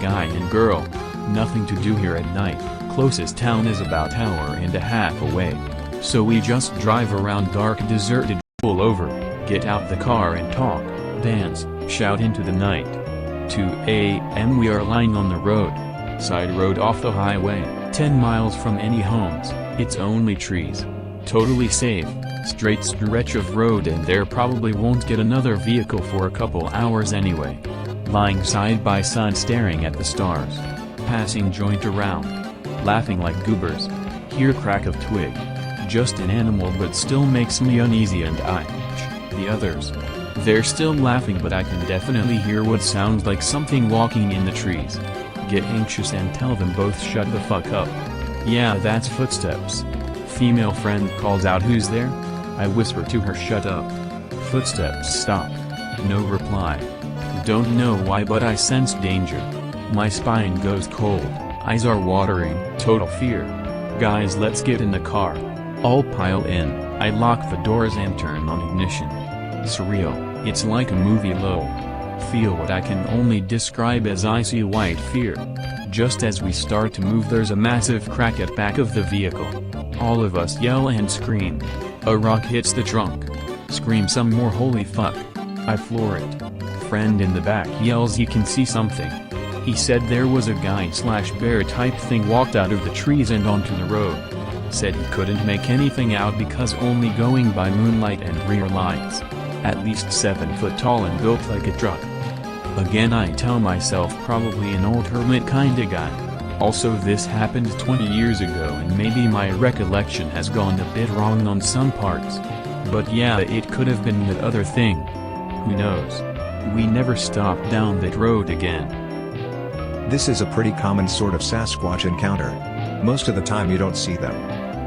guy and girl. Nothing to do here at night, closest town is about hour and a half away. So we just drive around dark deserted, pull over, get out the car and talk, dance, shout into the night. 2 a.m. we are lying on the road. Side road off the highway, 10 miles from any homes, it's only trees. Totally safe, straight stretch of road and there probably won't get another vehicle for a couple hours anyway. Lying side by side staring at the stars. Passing joint around. Laughing like goobers. Hear crack of twig. Just an animal but still makes me uneasy and the others. They're still laughing but I can definitely hear what sounds like something walking in the trees. Get anxious and tell them both shut the fuck up. Yeah, that's footsteps. Female friend calls out who's there? I whisper to her shut up. Footsteps stop. No reply. Don't know why but I sense danger. My spine goes cold, eyes are watering, total fear. Guys, let's get in the car. All pile in, I lock the doors and turn on ignition. Surreal, it's like a movie low. Feel what I can only describe as icy white fear. Just as we start to move there's a massive crack at back of the vehicle. All of us yell and scream. A rock hits the trunk. Scream some more holy fuck. I floor it. Friend in the back yells he can see something. He said there was a guy/bear type thing walked out of the trees and onto the road. Said he couldn't make anything out because only going by moonlight and rear lights. At least 7 foot tall and built like a truck. Again I tell myself probably an old hermit kinda guy. Also this happened 20 years ago and maybe my recollection has gone a bit wrong on some parts. But yeah, it could have been that other thing. Who knows? We never stopped down that road again. This is a pretty common sort of Sasquatch encounter. Most of the time you don't see them.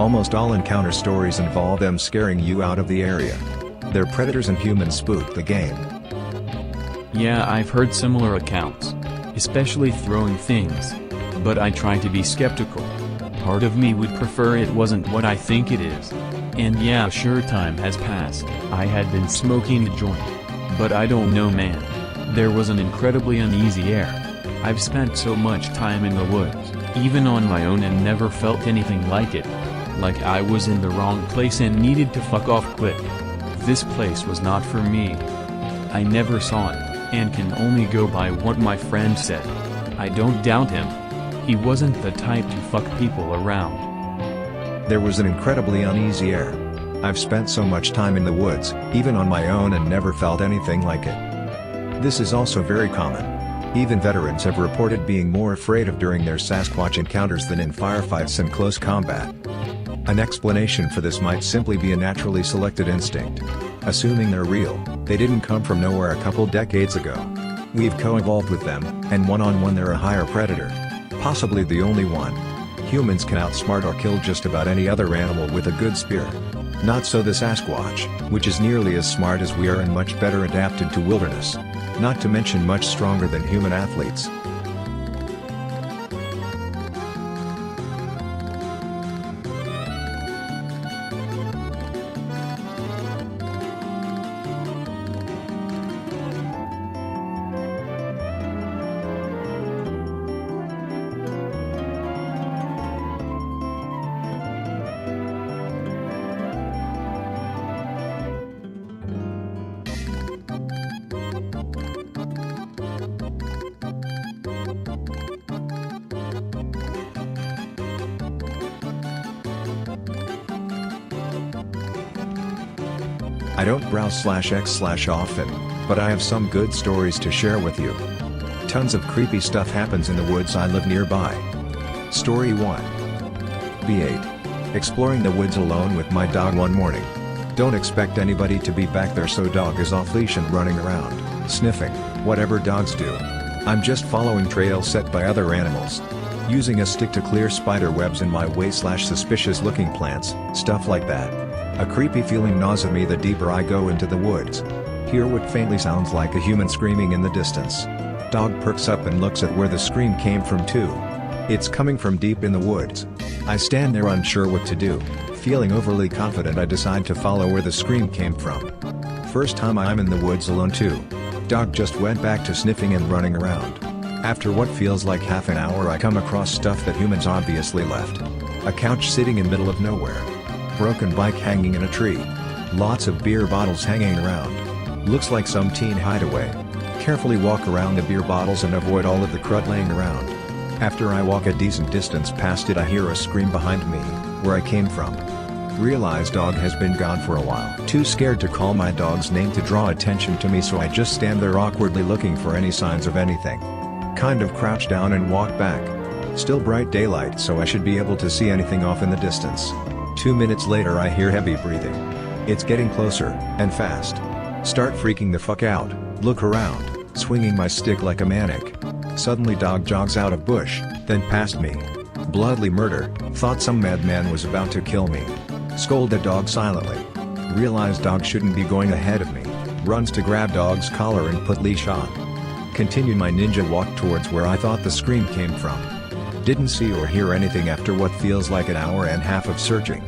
Almost all encounter stories involve them scaring you out of the area. They're predators and humans spook the game. Yeah, I've heard similar accounts. Especially throwing things. But I try to be skeptical. Part of me would prefer it wasn't what I think it is. And yeah, sure, time has passed. I had been smoking a joint. But I don't know, man. There was an incredibly uneasy air. I've spent so much time in the woods, even on my own, and never felt anything like it. Like I was in the wrong place and needed to fuck off quick. This place was not for me. I never saw it, and can only go by what my friend said. I don't doubt him. He wasn't the type to fuck people around. There was an incredibly uneasy air. I've spent so much time in the woods, even on my own, and never felt anything like it. This is also very common. Even veterans have reported being more afraid of during their Sasquatch encounters than in firefights and close combat. An explanation for this might simply be a naturally selected instinct. Assuming they're real, they didn't come from nowhere a couple decades ago. We've co-evolved with them, and one-on-one they're a higher predator. Possibly the only one. Humans can outsmart or kill just about any other animal with a good spear. Not so the Sasquatch, which is nearly as smart as we are and much better adapted to wilderness. Not to mention much stronger than human athletes. I don't browse/X/ often, but I have some good stories to share with you. Tons of creepy stuff happens in the woods I live nearby. Story 1. B8. Exploring the woods alone with my dog one morning. Don't expect anybody to be back there, so dog is off leash and running around, sniffing, whatever dogs do. I'm just following trails set by other animals. Using a stick to clear spider webs in my way/suspicious looking plants, stuff like that. A creepy feeling gnaws at me the deeper I go into the woods. Hear what faintly sounds like a human screaming in the distance. Dog perks up and looks at where the scream came from too. It's coming from deep in the woods. I stand there unsure what to do. Feeling overly confident, I decide to follow where the scream came from. First time I'm in the woods alone too. Dog just went back to sniffing and running around. After what feels like half an hour I come across stuff that humans obviously left. A couch sitting in middle of nowhere. Broken bike hanging in a tree. Lots of beer bottles hanging around. Looks like some teen hideaway. Carefully walk around the beer bottles and avoid all of the crud laying around. After I walk a decent distance past it I hear a scream behind me, where I came from. Realize dog has been gone for a while. Too scared to call my dog's name to draw attention to me, so I just stand there awkwardly looking for any signs of anything. Kind of crouch down and walk back. Still bright daylight, so I should be able to see anything off in the distance. 2 minutes later I hear heavy breathing. It's getting closer, and fast. Start freaking the fuck out, look around, swinging my stick like a maniac. Suddenly dog jogs out of bush, then past me. Bloodly murder, thought some madman was about to kill me. Scold the dog silently. Realize dog shouldn't be going ahead of me. Runs to grab dog's collar and put leash on. Continued my ninja walk towards where I thought the scream came from. Didn't see or hear anything after what feels like an hour and a half of searching.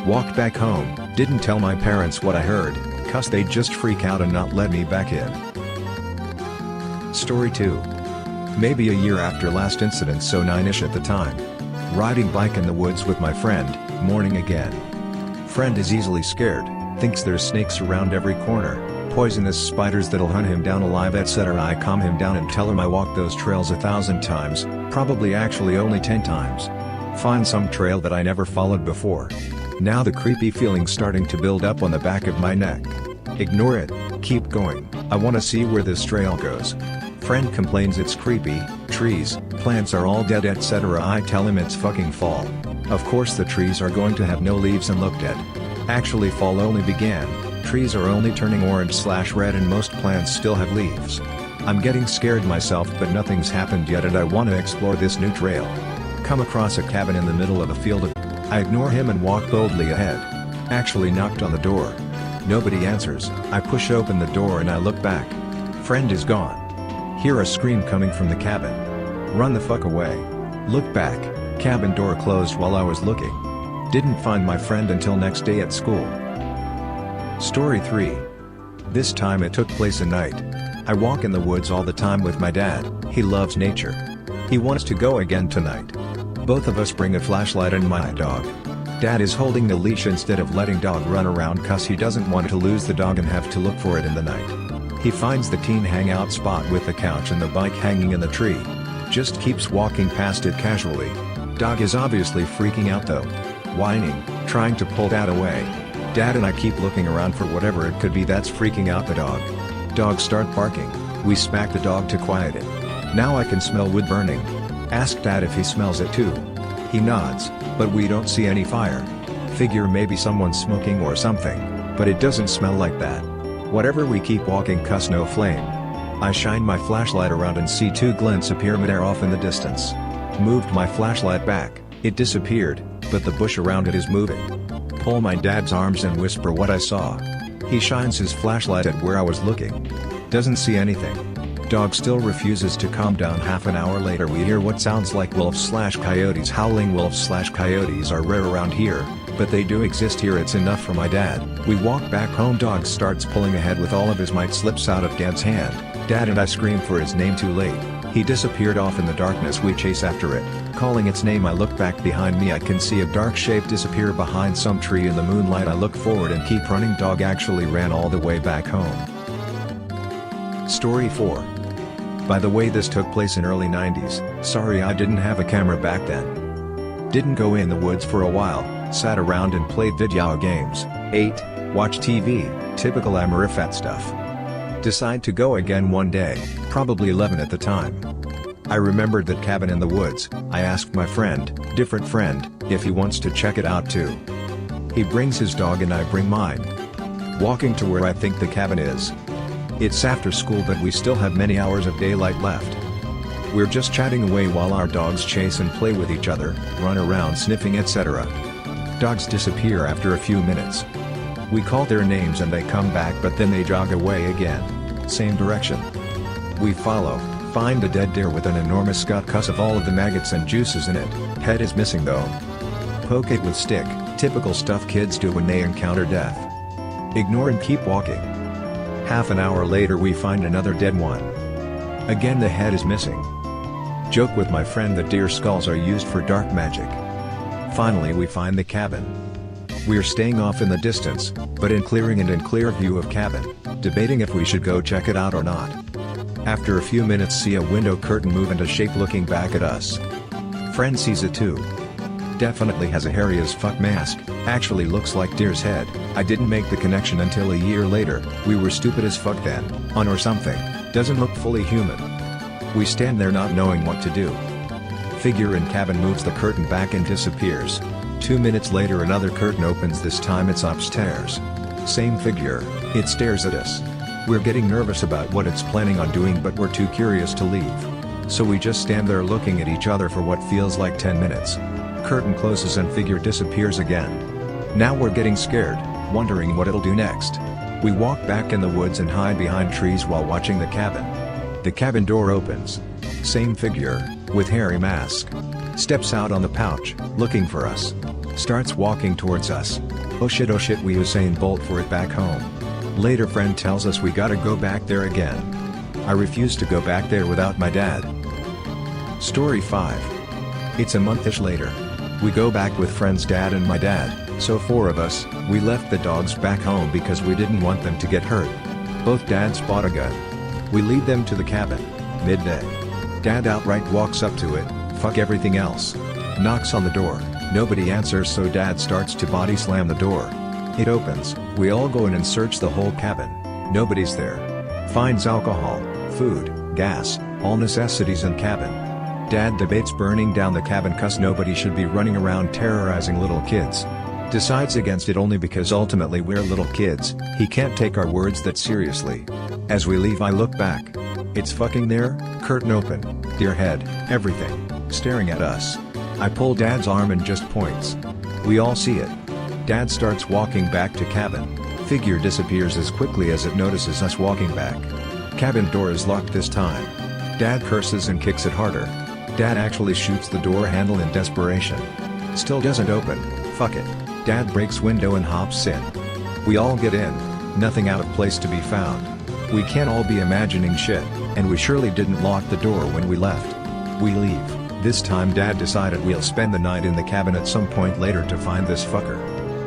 Walked back home, didn't tell my parents what I heard, 'cause they'd just freak out and not let me back in. Story 2. Maybe a year after last incident, so 9ish at the time. Riding bike in the woods with my friend, morning again. Friend is easily scared, thinks there's snakes around every corner, poisonous spiders that'll hunt him down alive, etc. I calm him down and tell him I walked those trails 1,000 times, probably actually only 10 times. Find some trail that I never followed before. Now the creepy feeling starting to build up on the back of my neck. Ignore it, keep going, I wanna see where this trail goes. Friend complains it's creepy, trees, plants are all dead, etc. I tell him it's fucking fall. Of course the trees are going to have no leaves and look dead. Actually fall only began, trees are only turning orange/red and most plants still have leaves. I'm getting scared myself, but nothing's happened yet and I want to explore this new trail. Come across a cabin in the middle of a field of... I ignore him and walk boldly ahead. Actually knocked on the door. Nobody answers. I push open the door and I look back. Friend is gone. Hear a scream coming from the cabin. Run the fuck away. Look back, cabin door closed while I was looking. Didn't find my friend until next day at school. Story 3. This time it took place at night. I walk in the woods all the time with my dad, he loves nature. He wants to go again tonight. Both of us bring a flashlight and my dog. Dad is holding the leash instead of letting dog run around, 'cause he doesn't want to lose the dog and have to look for it in the night. He finds the teen hangout spot with the couch and the bike hanging in the tree. Just keeps walking past it casually. Dog is obviously freaking out though. Whining, trying to pull Dad away. Dad and I keep looking around for whatever it could be that's freaking out the dog. Dogs start barking, we smack the dog to quiet it. Now I can smell wood burning. Ask Dad if he smells it too. He nods, but we don't see any fire. Figure maybe someone's smoking or something, but it doesn't smell like that. Whatever, we keep walking, 'cause no flame. I shine my flashlight around and see two glints appear midair off in the distance. Moved my flashlight back, it disappeared, but the bush around it is moving. Pull my dad's arms and whisper what I saw. He shines his flashlight at where I was looking. Doesn't see anything. Dog still refuses to calm down. Half an hour later we hear what sounds like wolves/coyotes howling. Wolves/coyotes are rare around here, but they do exist here. It's enough for my dad. We walk back home. Dog starts pulling ahead with all of his might, slips out of Dad's hand. Dad and I scream for his name. Too late. He disappeared off in the darkness. We chase after it, calling its name. I look back behind me. I can see a dark shape disappear behind some tree in the moonlight. I look forward and keep running. Dog actually ran all the way back home. Story 4. By the way, this took place in early 90s, sorry I didn't have a camera back then. Didn't go in the woods for a while, sat around and played video games, ate, watched TV, typical Amerifat stuff. Decide to go again one day, probably 11 at the time. I remembered that cabin in the woods. I asked my friend, different friend, if he wants to check it out too. He brings his dog and I bring mine. Walking to where I think the cabin is. It's after school, but we still have many hours of daylight left. We're just chatting away while our dogs chase and play with each other, run around sniffing, etc. Dogs disappear after a few minutes. We call their names and they come back, but then they jog away again. Same direction. We follow, find a dead deer with an enormous gut, 'cause of all of the maggots and juices in it. Head is missing though. Poke it with stick, typical stuff kids do when they encounter death. Ignore and keep walking. Half an hour later we find another dead one. Again the head is missing. Joke with my friend that deer skulls are used for dark magic. Finally we find the cabin. We're staying off in the distance, but in clearing and in clear view of cabin, debating if we should go check it out or not. After a few minutes see a window curtain move and a shape looking back at us. Friend sees it too. Definitely has a hairy as fuck mask, actually looks like deer's head. I didn't make the connection until a year later, we were stupid as fuck then, on or something, doesn't look fully human. We stand there not knowing what to do. Figure in cabin moves the curtain back and disappears. 2 minutes later another curtain opens, this time it's upstairs. Same figure, it stares at us. We're getting nervous about what it's planning on doing but we're too curious to leave. So we just stand there looking at each other for what feels like 10 minutes. Curtain closes and figure disappears again. Now we're getting scared, wondering what it'll do next. We walk back in the woods and hide behind trees while watching the cabin. The cabin door opens. Same figure, with hairy mask. Steps out on the pouch, looking for us. Starts walking towards us. Oh shit we Usain Bolt for it back home. Later friend tells us we gotta go back there again. I refuse to go back there without my dad. Story 5. It's a month-ish later. We go back with friend's dad and my dad, so 4 of us, we left the dogs back home because we didn't want them to get hurt. Both dads bought a gun. We lead them to the cabin, midday. Dad outright walks up to it, fuck everything else. Knocks on the door, nobody answers so dad starts to body slam the door. It opens, we all go in and search the whole cabin, nobody's there. Finds alcohol, food, gas, all necessities in cabin. Dad debates burning down the cabin cause nobody should be running around terrorizing little kids. Decides against it only because ultimately we're little kids, he can't take our words that seriously. As we leave I look back. It's fucking there, curtain open, deer head, everything, staring at us. I pull dad's arm and just points. We all see it. Dad starts walking back to cabin. Figure disappears as quickly as it notices us walking back. Cabin door is locked this time. Dad curses and kicks it harder. Dad actually shoots the door handle in desperation. Still doesn't open, fuck it. Dad breaks window and hops in. We all get in, nothing out of place to be found. We can't all be imagining shit, and we surely didn't lock the door when we left. We leave. This time Dad decided we'll spend the night in the cabin at some point later to find this fucker.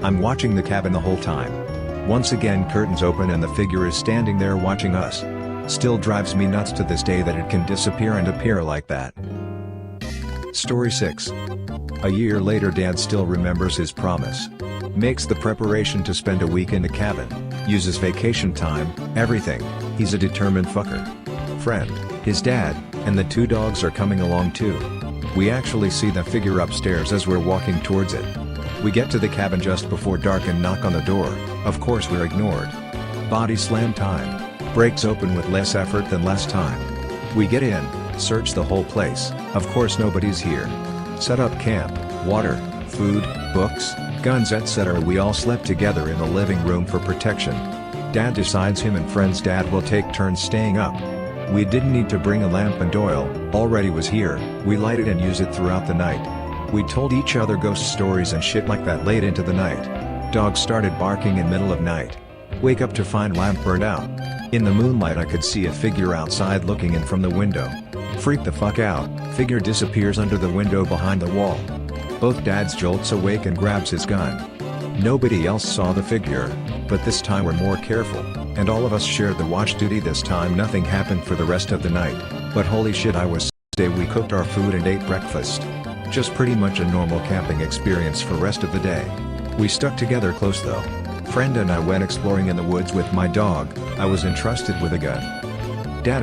I'm watching the cabin the whole time. Once again curtains open and the figure is standing there watching us. Still drives me nuts to this day that it can disappear and appear like that. Story 6. A year later Dad still remembers his promise. Makes the preparation to spend a week in the cabin, uses vacation time, everything, he's a determined fucker. Friend, his dad, and the 2 dogs are coming along too. We actually see the figure upstairs as we're walking towards it. We get to the cabin just before dark and knock on the door, of course we're ignored. Body slam time. Breaks open with less effort than last time. We get in, search the whole place, of course nobody's here. Set up camp, water, food, books, guns etc. We all slept together in the living room for protection. Dad decides him and friend's dad will take turns staying up. We didn't need to bring a lamp and oil, already was here, we light it and use it throughout the night. We told each other ghost stories and shit like that late into the night. Dogs started barking in middle of night. Wake up to find lamp burned out. In the moonlight I could see a figure outside looking in from the window. Freak the fuck out, figure disappears under the window behind the wall. Both dads jolts awake and grabs his gun. Nobody else saw the figure, but this time we're more careful, and all of us shared the watch duty. This time nothing happened for the rest of the night, but holy shit I was day we cooked our food and ate breakfast. Just pretty much a normal camping experience for rest of the day. We stuck together close though. Friend and I went exploring in the woods with my dog, I was entrusted with a gun.